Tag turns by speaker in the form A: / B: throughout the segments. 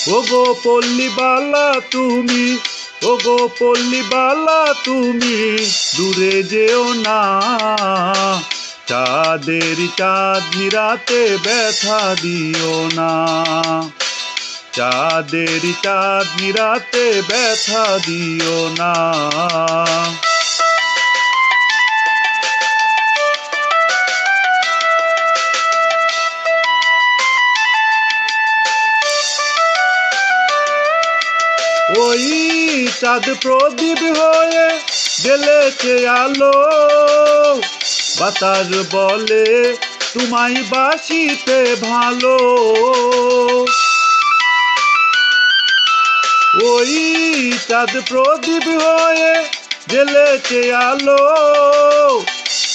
A: ওগো পল্লীবালা তুমি, ওগো পল্লীবালা তুমি দূরে যেও না। চাঁদের চাঁদনি রাতে ব্যথা দিও না। চাঁদের চাঁদনি রাতে ব্যথা দিও না। ওই চাঁদ প্রদীপ হয়ে জ্বেলেছে আলো, বাতাস বলে তোমায় বাসিতে ভালো। ওই চাঁদ প্রদীপ হয়ে জ্বেলেছে আলো,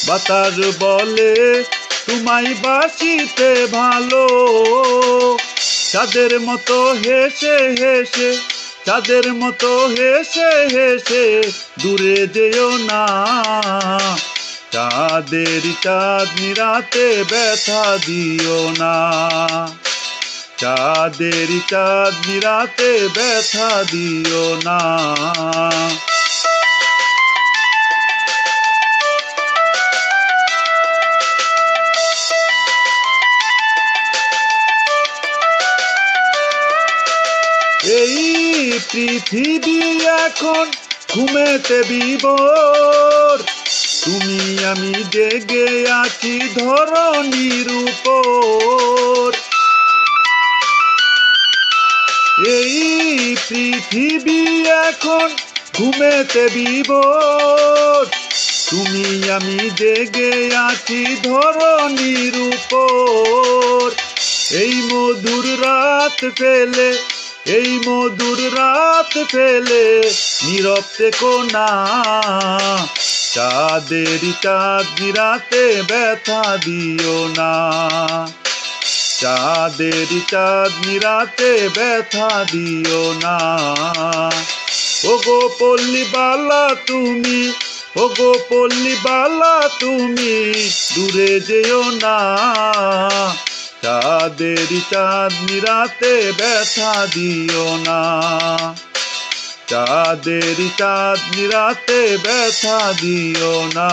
A: বাতাস বলে তোমায় বাসিতে ভালো। চাঁদের মতো হেসে হেসে, চাঁদের মতো হেসে হেসে দূরে যেও না। চাঁদের চাঁদনি রাতে ব্যথা দিও না। চাঁদের চাঁদনি রাতে ব্যথা দিও না। এই পৃথিবী এখন ঘুমেতে বিভোর, তুমি আমি জেগে আছি ধরণীর উপর। এই পৃথিবী এখন ঘুমেতে বিভোর, তুমি আমি জেগে আছি ধরণীর উপর। এই মধুর রাত ফেলে, এই মধুর রাত ফেলে নীরব থেকো না। চাঁদের চাঁদনি রাতে ব্যথা দিও না। চাঁদের চাঁদনি রাতে ব্যথা দিও না। ওগো পল্লীবালা তুমি, ওগো পল্লীবালা তুমি দূরে যেও না। চাঁদের চাঁদনি রাতে ব্যথা দিও না। চাঁদের চাঁদনি রাতে ব্যথা দিও না।